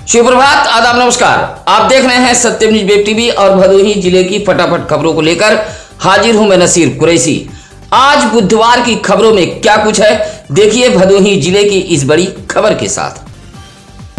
सुप्रभात, आदाब, नमस्कार। आप देख रहे हैं सत्यम न्यूज वेब टीवी और भदोही जिले की फटाफट खबरों को लेकर हाजिर हूं मैं नसीर कुरैशी। आज बुधवार की खबरों में क्या कुछ है, देखिए भदोही जिले की इस बड़ी खबर के साथ।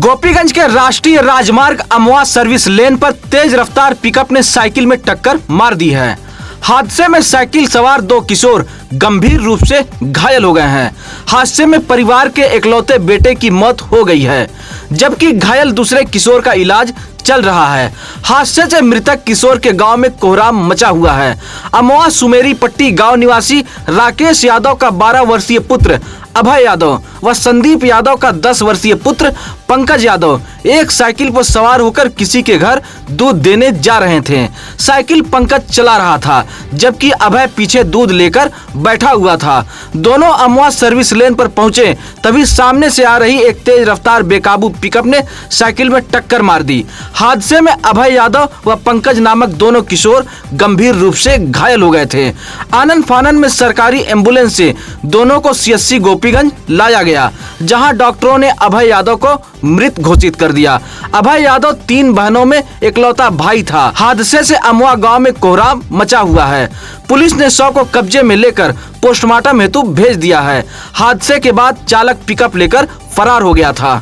गोपीगंज के राष्ट्रीय राजमार्ग अमवा सर्विस लेन पर तेज रफ्तार पिकअप ने साइकिल में टक्कर मार दी है। हादसे में साइकिल सवार 2 किशोर गंभीर रूप से घायल हो गए हैं। हादसे में परिवार के इकलौते बेटे की मौत हो गई है, जबकि घायल दूसरे किशोर का इलाज चल रहा है। हादसे से मृतक किशोर के गांव में कोहराम मचा हुआ है। अमवा सुमेरी पट्टी गांव निवासी राकेश यादव का 12 वर्षीय पुत्र अभय यादव व संदीप यादव का 10 वर्षीय पुत्र पंकज यादव एक साइकिल पर सवार होकर किसी के घर दूध देने जा रहे थे। साइकिल पंकज चला रहा था, जबकि अभय पीछे दूध लेकर बैठा हुआ था। दोनों अमवा सर्विस लेन पर पहुंचे, तभी सामने से आ रही एक तेज रफ्तार बेकाबू पिकअप ने साइकिल में टक्कर मार दी। हादसे में अभय यादव व पंकज नामक दोनों किशोर गंभीर रूप से घायल हो गए थे। आनन फानन में सरकारी एम्बुलेंस से दोनों को सीएससी गोपीगंज लाया गया, जहां डॉक्टरों ने अभय यादव को मृत घोषित कर दिया। अभय यादव 3 बहनों में इकलौता भाई था। हादसे से अमवा गांव में कोहराम मचा हुआ है। पुलिस ने शव को कब्जे में लेकर पोस्टमार्टम हेतु भेज दिया है। हादसे के बाद चालक पिकअप लेकर फरार हो गया था।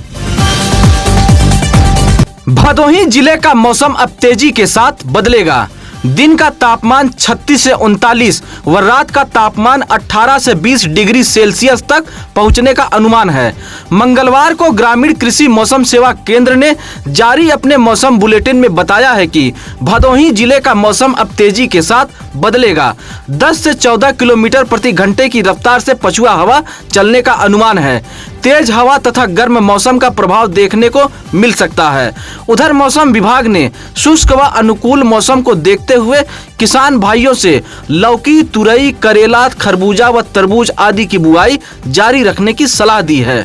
भदोही जिले का मौसम अब तेजी के साथ बदलेगा। दिन का तापमान 36 से 39 व रात का तापमान 18 से 20 डिग्री सेल्सियस तक पहुंचने का अनुमान है। मंगलवार को ग्रामीण कृषि मौसम सेवा केंद्र ने जारी अपने मौसम बुलेटिन में बताया है कि भदोही जिले का मौसम अब तेजी के साथ बदलेगा। 10 से 14 किलोमीटर प्रति घंटे की रफ्तार से पछुआ हवा चलने का अनुमान है। तेज हवा तथा गर्म मौसम का प्रभाव देखने को मिल सकता है। उधर मौसम विभाग ने शुष्क व अनुकूल मौसम को देखते हुए किसान भाइयों से लौकी, तुरई, करेला, खरबूजा व तरबूज आदि की बुआई जारी रखने की सलाह दी है।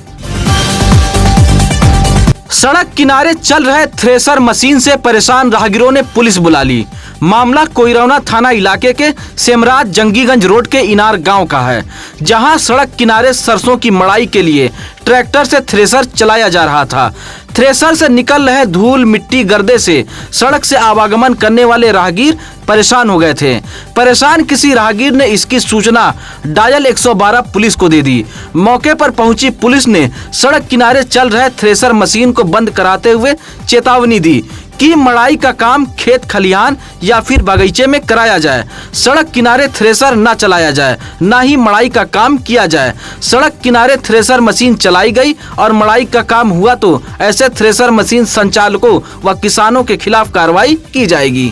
सड़क किनारे चल रहे थ्रेसर मशीन से परेशान राहगीरों ने पुलिस बुला ली। मामला कोइरौना थाना इलाके के सेमराज जंगीगंज रोड के इनार गांव का है, जहां सड़क किनारे सरसों की मड़ाई के लिए ट्रैक्टर से थ्रेसर चलाया जा रहा था। थ्रेसर से निकल रहे धूल, मिट्टी, गर्दे से सड़क से आवागमन करने वाले राहगीर परेशान हो गए थे। परेशान किसी राहगीर ने इसकी सूचना डायल 112 पुलिस को दे दी। मौके पर पहुंची पुलिस ने सड़क किनारे चल रहे थ्रेसर मशीन को बंद कराते हुए चेतावनी दी कि मड़ाई का काम खेत खलिहान या फिर बगीचे में कराया जाए। सड़क किनारे थ्रेसर न चलाया जाए, न ही मड़ाई का काम किया जाए। सड़क किनारे थ्रेसर मशीन चलाई गई और मड़ाई का काम हुआ तो ऐसे थ्रेसर मशीन संचालकों व किसानों के खिलाफ कार्रवाई की जाएगी।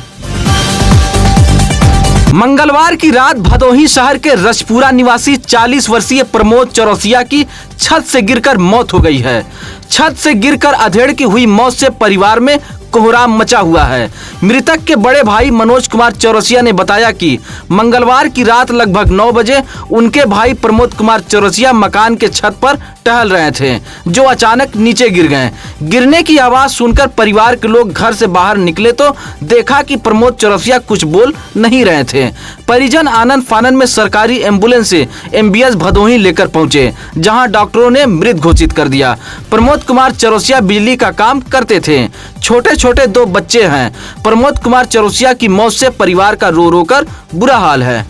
मंगलवार की रात भदोही शहर के रजपुरा निवासी 40 वर्षीय प्रमोद चौरसिया की छत से गिरकर मौत हो गई है। छत से गिरकर अधेड़ की हुई मौत से परिवार में कोहराम मचा हुआ है। मृतक के बड़े भाई मनोज कुमार चौरसिया ने बताया कि मंगलवार की रात लगभग 9 बजे उनके भाई प्रमोद कुमार चौरसिया मकान के छत पर टहल रहे थे, जो अचानक नीचे गिर गए। गिरने की आवाज सुनकर परिवार के लोग घर से बाहर निकले तो देखा कि प्रमोद चौरसिया कुछ बोल नहीं रहे थे। परिजन आनन फानन में सरकारी एम्बुलेंस से MBS भदोही लेकर पहुंचे, जहां डॉक्टरों ने मृत घोषित कर दिया। प्रमोद कुमार चौरसिया बिजली का काम करते थे। छोटे छोटे 2 बच्चे हैं। प्रमोद कुमार चौरसिया की मौत से परिवार का रो रो कर बुरा हाल है।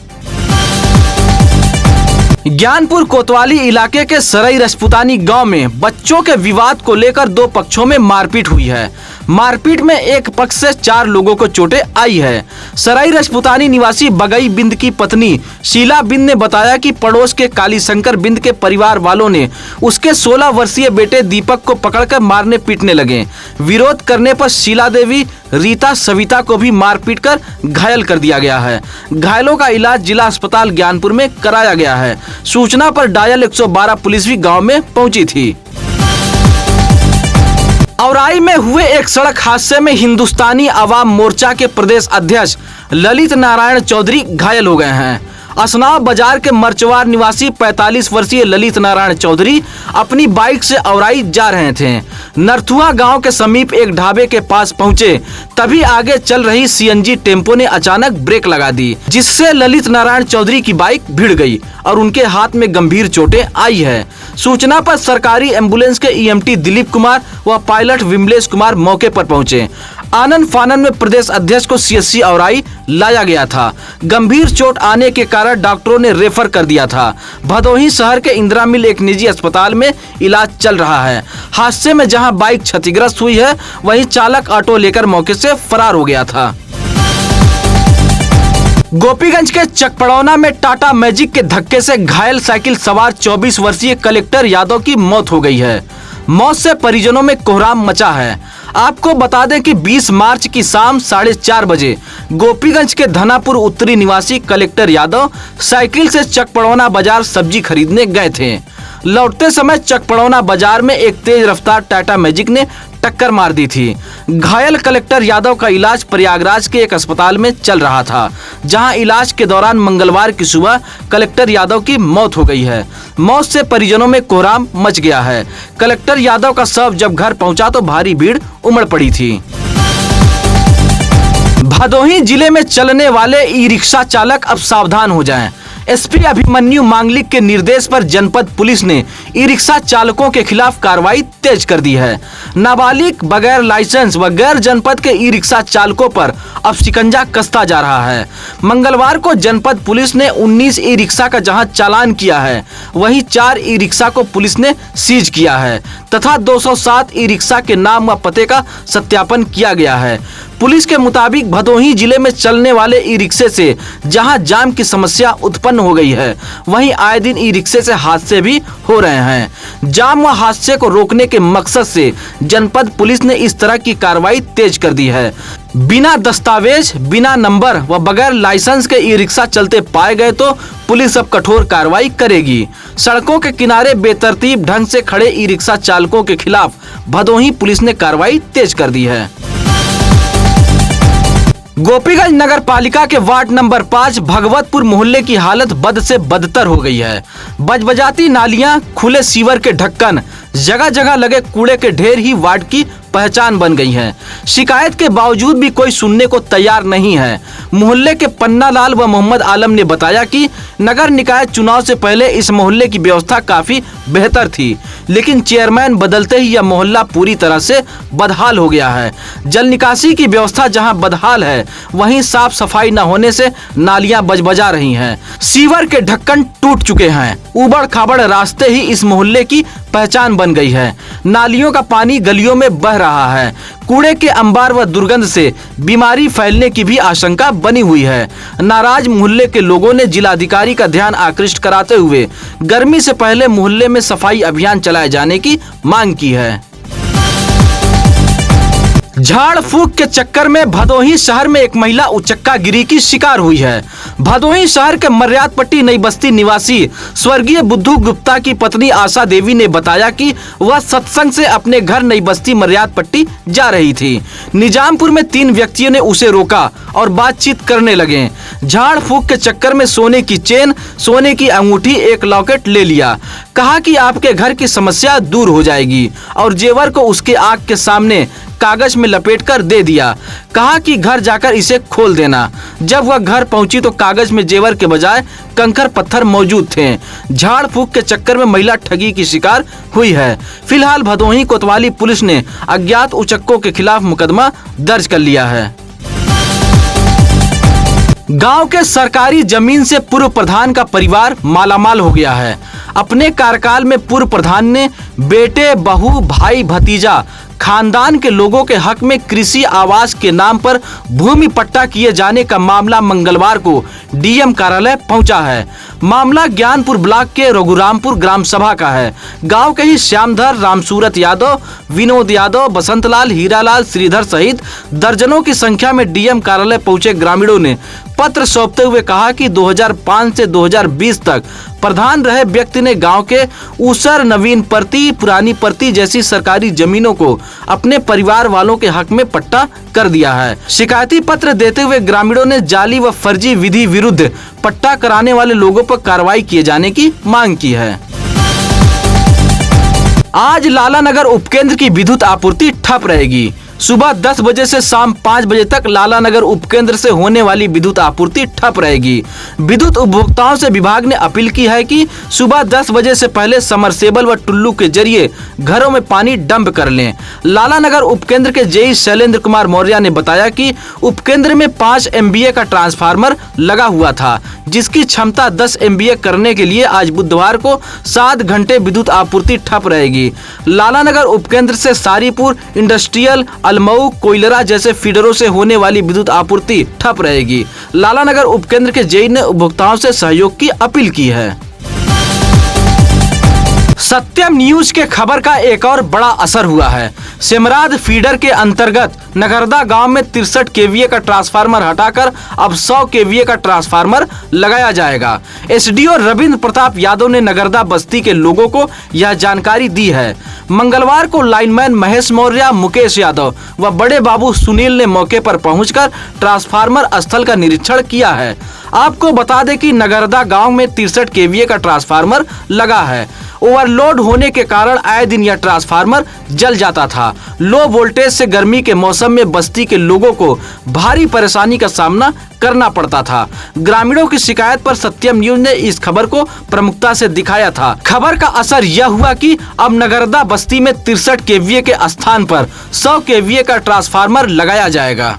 ज्ञानपुर कोतवाली इलाके के सराई रजपुतानी गांव में बच्चों के विवाद को लेकर 2 पक्षों में मारपीट हुई है। मारपीट में एक पक्ष से 4 लोगों को चोटें आई है। सराई रजपुतानी निवासी बगई बिंद की पत्नी शीला बिंद ने बताया कि पड़ोस के काली शंकर बिंद के परिवार वालों ने उसके 16 वर्षीय बेटे दीपक को पकड़कर मारने पीटने लगे। विरोध करने पर शीला देवी, रीता, सविता को भी मारपीट कर घायल कर दिया गया है। घायलों का इलाज जिला अस्पताल ज्ञानपुर में कराया गया है। सूचना पर डायल 112 पुलिस भी गांव में पहुंची थी। औराई में हुए एक सड़क हादसे में हिंदुस्तानी आवाम मोर्चा के प्रदेश अध्यक्ष ललित नारायण चौधरी घायल हो गए हैं। असनाव बाजार के मरचवार निवासी 45 वर्षीय ललित नारायण चौधरी अपनी बाइक से औराई जा रहे थे। नरथुआ गांव के समीप एक ढाबे के पास पहुंचे, तभी आगे चल रही सीएनजी टेम्पो ने अचानक ब्रेक लगा दी, जिससे ललित नारायण चौधरी की बाइक भिड़ गई और उनके हाथ में गंभीर चोटें आई है। सूचना पर सरकारी एम्बुलेंस के ईएमटी दिलीप कुमार व पायलट विमलेश कुमार मौके पर पहुंचे। आनन फानन में प्रदेश अध्यक्ष को सीएचसी औराई लाया गया था। गंभीर चोट आने के कारण डॉक्टरों ने रेफर कर दिया था। भदोही शहर के इंदिरा मिल एक निजी अस्पताल में इलाज चल रहा है। हादसे में जहां बाइक क्षतिग्रस्त हुई है, वहीं चालक ऑटो लेकर मौके से फरार हो गया था। गोपीगंज के चकपड़ौना में टाटा मैजिक के धक्के से घायल साइकिल सवार 24 वर्षीय कलेक्टर यादव की मौत हो गई है। मौत से परिजनों में कोहराम मचा है। आपको बता दें कि 20 मार्च की शाम 4:30 बजे गोपीगंज के धनापुर उत्तरी निवासी कलेक्टर यादव साइकिल से चकपड़ौना बाजार सब्जी खरीदने गए थे। लौटते समय चकपड़ौना बाजार में एक तेज रफ्तार टाटा मैजिक ने टक्कर मार दी थी। घायल कलेक्टर यादव का इलाज प्रयागराज के एक अस्पताल में चल रहा था, जहां इलाज के दौरान मंगलवार की सुबह कलेक्टर यादव की मौत हो गई है। मौत से परिजनों में कोहराम मच गया है। कलेक्टर यादव का शव जब घर पहुंचा तो भारी भीड़ उमड़ पड़ी थी। भदोही जिले में चलने वाले ई रिक्शा चालक अब सावधान हो जाएं। एसपी अभिमन्यु मांगलिक के निर्देश पर जनपद पुलिस ने ई रिक्शा चालकों के खिलाफ कार्रवाई तेज कर दी है। नाबालिग, बगैर लाइसेंस व गैर जनपद के ई रिक्शा चालकों पर अब शिकंजा कसता जा रहा है। मंगलवार को जनपद पुलिस ने 19 ई रिक्शा का जहां चालान किया है, वहीं 4 ई रिक्शा को पुलिस ने सीज किया है तथा 207 ई रिक्शा के नाम व पते का सत्यापन किया गया है। पुलिस के मुताबिक भदोही जिले में चलने वाले ई रिक्शे से जहां जाम की समस्या उत्पन्न हो गई है, वहीं आए दिन ई रिक्शे से हादसे भी हो रहे हैं। जाम व हादसे को रोकने के मकसद से जनपद पुलिस ने इस तरह की कार्रवाई तेज कर दी है। बिना दस्तावेज, बिना नंबर व बगैर लाइसेंस के ई रिक्शा चलते पाए गए तो पुलिस अब कठोर कार्रवाई करेगी। सड़कों के किनारे बेतरतीब ढंग से खड़े ई रिक्शा चालकों के खिलाफ भदोही पुलिस ने कार्रवाई तेज कर दी है। गोपीगंज नगर पालिका के वार्ड नंबर 5 भगवतपुर मोहल्ले की हालत बद से बदतर हो गई है। बजबजाती नालियां, खुले सीवर के ढक्कन, जगह जगह लगे कूड़े के ढेर ही वार्ड की पहचान बन गई हैं। शिकायत के बावजूद भी कोई सुनने को तैयार नहीं है। मोहल्ले के पन्ना लाल व मोहम्मद आलम ने बताया कि नगर निकाय चुनाव से पहले इस मोहल्ले की व्यवस्था काफी बेहतर थी, लेकिन चेयरमैन बदलते ही यह मोहल्ला पूरी तरह से बदहाल हो गया है। जल निकासी की व्यवस्था जहां बदहाल है, वहीं साफ सफाई न होने से नालियां बजबजा रही हैं। सीवर के ढक्कन टूट चुके हैं। उबड़ खाबड़ रास्ते ही इस मोहल्ले की पहचान बन गई है। नालियों का पानी गलियों में बह रहा है। कूड़े के अंबार व दुर्गंध से बीमारी फैलने की भी आशंका बनी हुई है। नाराज मोहल्ले के लोगों ने जिलाधिकारी का ध्यान आकृष्ट कराते हुए गर्मी से पहले मोहल्ले में सफाई अभियान चलाए जाने की मांग की है। झाड़ फूक के चक्कर में भदोही शहर में एक महिला उचक्का गिरी की शिकार हुई है। भदोही शहर के मर्यादपट्टी नई बस्ती निवासी स्वर्गीय बुद्धू गुप्ता की पत्नी आशा देवी ने बताया कि वह सत्संग से अपने घर नई बस्ती मर्यादपट्टी जा रही थी। निजामपुर में 3 व्यक्तियों ने उसे रोका और बातचीत करने लगे। झाड़ फूक के चक्कर में सोने की चेन, सोने की अंगूठी, एक लॉकेट ले लिया। कहा कि आपके घर की समस्या दूर हो जाएगी और जेवर को उसके आंख के सामने कागज में लपेटकर दे दिया। कहा कि घर जाकर इसे खोल देना। जब वह घर पहुंची तो कागज में जेवर के बजाय कंकड़ पत्थर मौजूद थे। झाड़ फूक के चक्कर में महिला ठगी की शिकार हुई है। फिलहाल भदोही कोतवाली पुलिस ने अज्ञात उचक्कों के खिलाफ मुकदमा दर्ज कर लिया है। गांव के सरकारी जमीन से पूर्व प्रधान का परिवार मालामाल हो गया है। अपने कार्यकाल में पूर्व प्रधान ने बेटे, बहू, भाई, भतीजा, खानदान के लोगों के हक में कृषि आवास के नाम पर भूमि पट्टा किए जाने का मामला मंगलवार को डीएम कार्यालय पहुंचा है। मामला ज्ञानपुर ब्लॉक के रघुरामपुर ग्राम सभा का है। गांव के ही श्यामधर, रामसूरत यादव, विनोद यादव, बसंतलाल, हीरालाल, श्रीधर सहित दर्जनों की संख्या में डीएम कार्यालय पहुंचे ग्रामीणों ने पत्र सौंपते हुए कहा कि 2005 से 2020 तक प्रधान रहे व्यक्ति ने गांव के ऊसर, नवीन परती, पुरानी परती जैसी सरकारी जमीनों को अपने परिवार वालों के हक में पट्टा कर दिया है। शिकायती पत्र देते हुए ग्रामीणों ने जाली व फर्जी विधि विरुद्ध पट्टा कराने वाले लोगों पर कार्रवाई किए जाने की मांग की है। आज लालानगर उपकेंद्र की विद्युत आपूर्ति ठप रहेगी। सुबह 10 बजे से शाम 5 बजे तक लालानगर उपकेंद्र से होने वाली विद्युत आपूर्ति ठप रहेगी। विद्युत उपभोक्ताओं से विभाग ने अपील की है कि सुबह 10 बजे से पहले समरसेबल व टुल्लू के जरिए घरों में पानी डंप कर लें। लालानगर उपकेंद्र के जेई शैलेंद्र कुमार मौर्य ने बताया कि उपकेंद्र में 5 MVA का ट्रांसफार्मर लगा हुआ था, जिसकी क्षमता 10 MVA करने के लिए आज बुधवार को 7 घंटे विद्युत आपूर्ति ठप रहेगी। लालानगर उपकेंद्र से सारीपुर, इंडस्ट्रियल, अलमऊ, कोइलरा जैसे फीडरों से होने वाली विद्युत आपूर्ति ठप रहेगी। लालानगर उपकेंद्र के जेई ने उपभोक्ताओं से सहयोग की अपील की है। सत्यम न्यूज के खबर का एक और बड़ा असर हुआ है। सेमराद फीडर के अंतर्गत नगरदा गांव में 63 kVA का ट्रांसफार्मर हटाकर अब 100 kVA का ट्रांसफार्मर लगाया जाएगा। एसडीओ रविंद्र प्रताप यादव ने नगरदा बस्ती के लोगों को यह जानकारी दी है। मंगलवार को लाइनमैन महेश मौर्य, मुकेश यादव व बड़े बाबू सुनील ने मौके पर पहुंचकर ट्रांसफार्मर स्थल का निरीक्षण किया है। आपको बता दें कि नगरदा गांव में 63 kVA का ट्रांसफार्मर लगा है। ओवरलोड होने के कारण आए दिन यह ट्रांसफार्मर जल जाता था। लो वोल्टेज से गर्मी के मौसम में बस्ती के लोगों को भारी परेशानी का सामना करना पड़ता था। ग्रामीणों की शिकायत पर सत्यम न्यूज ने इस खबर को प्रमुखता से दिखाया था। खबर का असर यह हुआ कि अब नगरदा बस्ती में 63 kVA के स्थान पर 100 kVA का ट्रांसफार्मर लगाया जाएगा।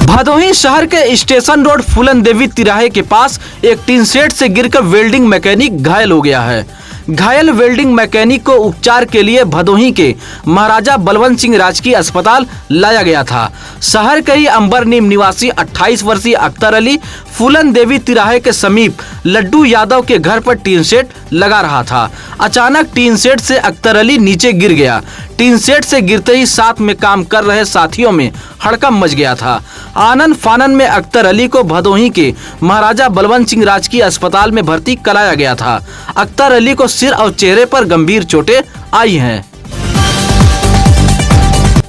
भदोही शहर के स्टेशन रोड फूलन देवी तिराहे के पास एक टीन शेड से गिरकर वेल्डिंग मैकेनिक घायल हो गया है। घायल वेल्डिंग मैकेनिक को उपचार के लिए भदोही के महाराजा बलवंत सिंह राजकीय अस्पताल लाया गया था। शहर के ही अंबरनीम निवासी 28 वर्षीय अख्तर अली फूलन देवी तिराहे के समीप लड्डू यादव के घर पर टीन शेड लगा रहा था। अचानक टीन शेड से अख्तर अली नीचे गिर गया। टीन शेड से गिरते ही साथ में काम कर रहे साथियों में हड़कंप मच गया था। आनन फानन में अख्तर अली को भदोही के महाराजा बलवंत सिंह राजकीय अस्पताल में भर्ती कराया गया था। अख्तर अली को सिर और चेहरे पर गंभीर चोटें आई हैं।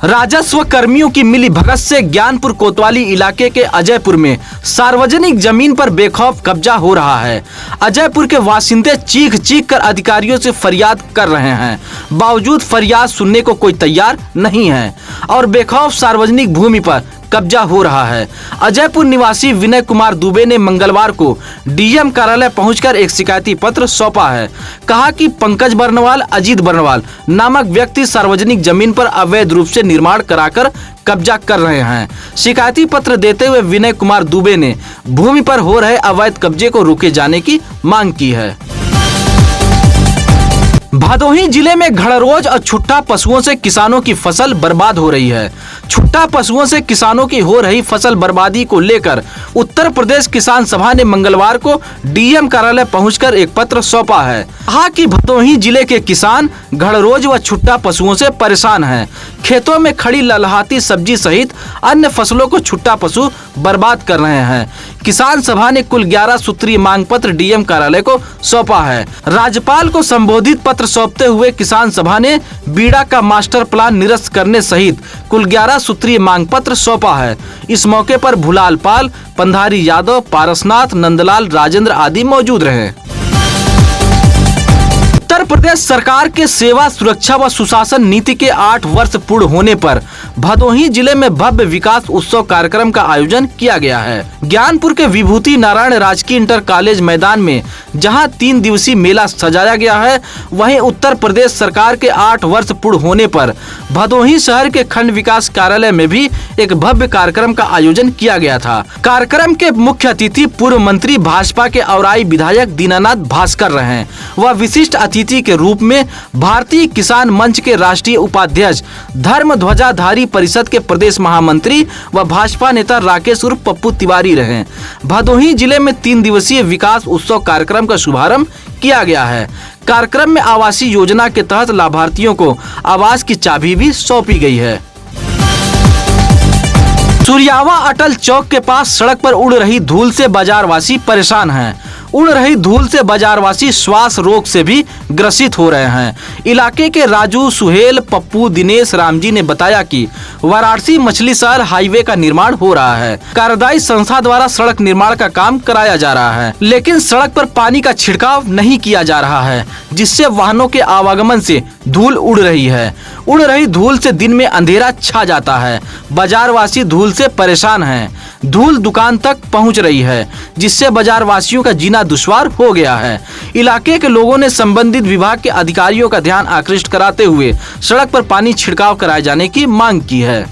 राजस्व कर्मियों की मिली भगत से ज्ञानपुर कोतवाली इलाके के अजयपुर में सार्वजनिक जमीन पर बेखौफ कब्जा हो रहा है। अजयपुर के वासिंदे चीख चीख कर अधिकारियों से फरियाद कर रहे हैं, बावजूद फरियाद सुनने को कोई तैयार नहीं है और बेखौफ सार्वजनिक भूमि पर कब्जा हो रहा है। अजयपुर निवासी विनय कुमार दुबे ने मंगलवार को डीएम कार्यालय पहुंचकर एक शिकायती पत्र सौंपा है। कहा कि पंकज बर्नवाल, अजीत बर्नवाल नामक व्यक्ति सार्वजनिक जमीन पर अवैध रूप से निर्माण कराकर कब्जा कर रहे हैं। शिकायती पत्र देते हुए विनय कुमार दुबे ने भूमि पर हो रहे अवैध कब्जे को रोके जाने की मांग की है। भदोही जिले में घड़रोज और छुट्टा पशुओं से किसानों की फसल बर्बाद हो रही है। छुट्टा पशुओं से किसानों की हो रही फसल बर्बादी को लेकर उत्तर प्रदेश किसान सभा ने मंगलवार को डीएम कार्यालय पहुंचकर एक पत्र सौंपा है। कहा कि भदोही जिले के किसान घड़रोज व छुट्टा पशुओं से परेशान हैं। खेतों में खड़ी ललहाती सब्जी सहित अन्य फसलों को छुट्टा पशु बर्बाद कर रहे हैं। किसान सभा ने कुल 11 सूत्रीय मांग पत्र डीएम कार्यालय को सौंपा है। राज्यपाल को संबोधित पत्र सौंपते हुए किसान सभा ने बीड़ा का मास्टर प्लान निरस्त करने सहित कुल 11 सूत्रीय मांग पत्र सौंपा है। इस मौके पर भुलाल पाल, पंधारी यादव, पारसनाथ, नंदलाल, राजेंद्र आदि मौजूद रहे। उत्तर प्रदेश सरकार के सेवा, सुरक्षा व सुशासन नीति के 8 वर्ष पूर्ण होने पर भदोही जिले में भव्य विकास उत्सव कार्यक्रम का आयोजन किया गया है। ज्ञानपुर के विभूति नारायण राजकीय इंटर कॉलेज मैदान में जहां 3 दिवसीय मेला सजाया गया है, वहीं उत्तर प्रदेश सरकार के 8 वर्ष पूर्ण होने पर भदोही शहर के खंड विकास कार्यालय में भी एक भव्य कार्यक्रम का आयोजन किया गया था। कार्यक्रम के मुख्य अतिथि पूर्व मंत्री भाजपा के औराई विधायक दीनानाथ भास्कर रहे। वह विशिष्ट अतिथि के रूप में भारतीय किसान मंच के राष्ट्रीय उपाध्यक्ष, धर्म ध्वजाधारी परिषद के प्रदेश महामंत्री व भाजपा नेता राकेश उर्फ पप्पू तिवारी रहे। भदोही जिले में 3 दिवसीय विकास उत्सव कार्यक्रम का शुभारंभ किया गया है। कार्यक्रम में आवासीय योजना के तहत लाभार्थियों को आवास की चाबी भी सौंपी गई है। सूर्यावा अटल चौक के पास सड़क पर उड़ रही धूल से बाजारवासी परेशान हैं। उड़ रही धूल से बाजारवासी श्वास रोग से भी ग्रसित हो रहे हैं। इलाके के राजू, सुहेल, पप्पू, दिनेश, रामजी ने बताया कि वाराणसी मछली शहर हाईवे का निर्माण हो रहा है। कार्यदायी संस्था द्वारा सड़क निर्माण का काम कराया जा रहा है, लेकिन सड़क पर पानी का छिड़काव नहीं किया जा रहा है, जिससे वाहनों के आवागमन से धूल उड़ रही है। उड़ रही धूल से दिन में अंधेरा छा जाता है। बाजारवासी धूल से परेशान हैं। धूल दुकान तक पहुंच रही है, जिससे बाजारवासियों का जीना दुश्वार हो गया है। इलाके के लोगों ने संबंधित विभाग के अधिकारियों का ध्यान आकृष्ट कराते हुए सड़क पर पानी छिड़काव कराए जाने की मांग की है।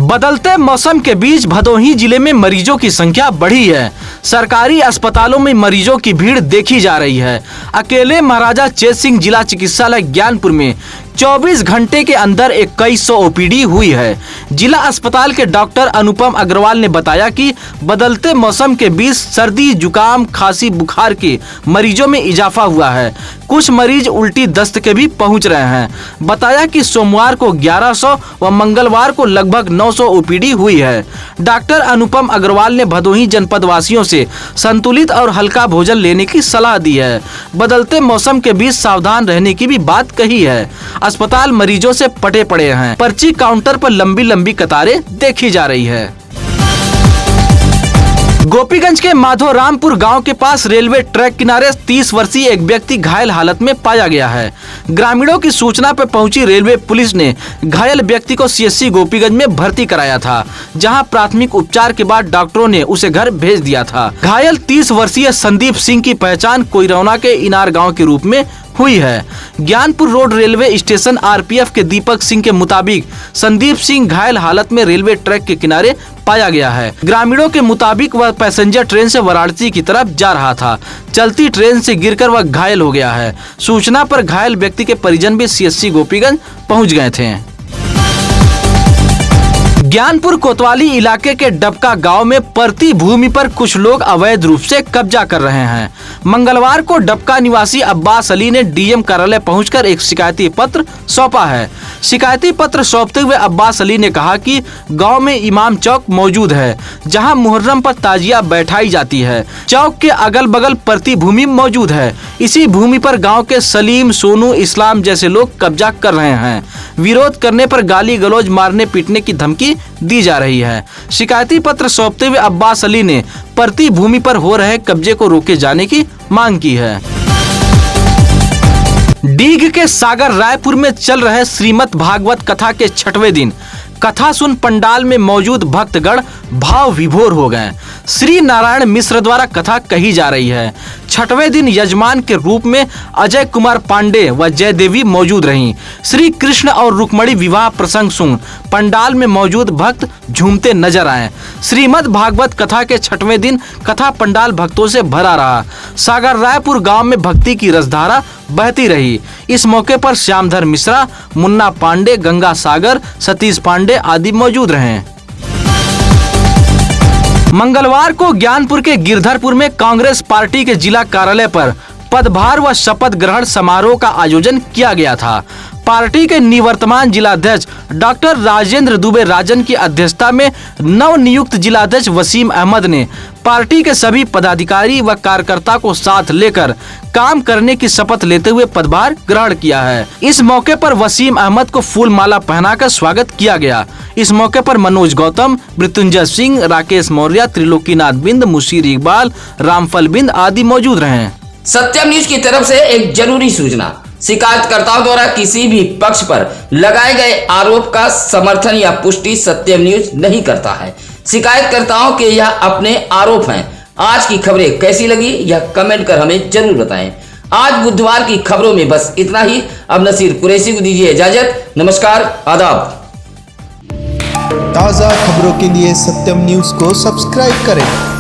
बदलते मौसम के बीच भदोही जिले में मरीजों की संख्या बढ़ी है। सरकारी अस्पतालों में मरीजों की भीड़ देखी जा रही है। अकेले महाराजा चेत सिंह जिला चिकित्सालय ज्ञानपुर में 24 घंटे के अंदर 2100 ओपीडी हुई है। जिला अस्पताल के डॉक्टर अनुपम अग्रवाल ने बताया कि बदलते मौसम के बीच सर्दी, जुकाम, खांसी, बुखार के मरीजों में इजाफा हुआ है। कुछ मरीज उल्टी दस्त के भी पहुंच रहे हैं। बताया कि सोमवार को 1100 व मंगलवार को लगभग 900 ओपीडी हुई है। डॉक्टर अनुपम अग्रवाल ने भदोही जनपद वासियों से संतुलित और हल्का भोजन लेने की सलाह दी है। बदलते मौसम के बीच सावधान रहने की भी बात कही है। अस्पताल मरीजों से पटे पड़े हैं। पर्ची काउंटर पर लंबी लंबी कतारें देखी जा रही है। गोपीगंज के माधोरामपुर गांव के पास रेलवे ट्रैक किनारे 30 वर्षीय एक व्यक्ति घायल हालत में पाया गया है। ग्रामीणों की सूचना पर पहुंची रेलवे पुलिस ने घायल व्यक्ति को सीएससी गोपीगंज में भर्ती कराया था, जहां प्राथमिक उपचार के बाद डॉक्टरों ने उसे घर भेज दिया था। घायल 30 वर्षीय संदीप सिंह की पहचान कोइरौना के इनार गाँव के रूप में हुई है। Gyanpur road railway station RPF के दीपक सिंह के मुताबिक संदीप सिंह घायल हालत में रेलवे ट्रैक के किनारे पाया गया है। ग्रामीणों के मुताबिक वह पैसेंजर ट्रेन से वाराणसी की तरफ जा रहा था। चलती ट्रेन से गिरकर वह घायल हो गया है। सूचना पर घायल व्यक्ति के परिजन भी सीएससी गोपीगंज पहुंच गए थे। ज्ञानपुर कोतवाली इलाके के डबका गांव में परती भूमि पर कुछ लोग अवैध रूप से कब्जा कर रहे हैं। मंगलवार को डबका निवासी अब्बास अली ने डीएम कार्यालय पहुंचकर एक शिकायती पत्र सौंपा है। शिकायती पत्र सौंपते हुए अब्बास अली ने कहा कि गांव में इमाम चौक मौजूद है, जहां मुहर्रम पर ताजिया बैठाई जाती है। चौक के अगल बगल परती भूमि मौजूद है। इसी भूमि पर गाँव के सलीम, सोनू, इस्लाम जैसे लोग कब्जा कर रहे हैं। विरोध करने पर गाली गलौज, मारने पीटने की धमकी दी जा रही है। शिकायती पत्र सौंपते हुए अब्बास अली ने परती भूमि पर हो रहे कब्जे को रोके जाने की मांग की है। डीग के सागर रायपुर में चल रहे श्रीमद् भागवत कथा के 6वें दिन कथा सुन पंडाल में मौजूद भक्तगण भाव विभोर हो गए। श्री नारायण मिश्र द्वारा कथा कही जा रही है। 6वें दिन यजमान के रूप में अजय कुमार पांडे व जय देवी मौजूद रहीं। श्री कृष्ण और रुक्मणी विवाह प्रसंग सुन पंडाल में मौजूद भक्त झूमते नजर आए। श्रीमद् भागवत कथा के 6वें दिन कथा पंडाल भक्तों से भरा रहा। सागर रायपुर गांव में भक्ति की रसधारा बहती रही। इस मौके पर श्यामधर मिश्रा, मुन्ना पांडे, गंगा सागर, सतीश पांडे आदि मौजूद रहे। मंगलवार को ज्ञानपुर के गिरधरपुर में कांग्रेस पार्टी के जिला कार्यालय पर पदभार व शपथ ग्रहण समारोह का आयोजन किया गया था। पार्टी के निवर्तमान जिलाध्यक्ष डॉक्टर राजेंद्र दुबे राजन की अध्यक्षता में नवनियुक्त जिलाध्यक्ष वसीम अहमद ने पार्टी के सभी पदाधिकारी व कार्यकर्ता को साथ लेकर काम करने की शपथ लेते हुए पदभार ग्रहण किया है। इस मौके पर वसीम अहमद को फूल माला पहनाकर स्वागत किया गया। इस मौके पर मनोज गौतम, मृत्युंजय सिंह, राकेश मौर्य, त्रिलोकीनाथ बिंद, मुशीर इकबाल, रामफल बिंद आदि मौजूद रहे। सत्यम न्यूज की तरफ से एक जरूरी सूचना। शिकायतकर्ताओं द्वारा किसी भी पक्ष पर लगाए गए आरोप का समर्थन या पुष्टि सत्यम न्यूज नहीं करता है। शिकायतकर्ताओं के यह अपने आरोप हैं। आज की खबरें कैसी लगी यह कमेंट कर हमें जरूर बताएं। आज बुधवार की खबरों में बस इतना ही। अब नसीर कुरैशी को दीजिए इजाजत। नमस्कार, आदाब। ताज़ा खबरों के लिए सत्यम न्यूज को सब्सक्राइब करें।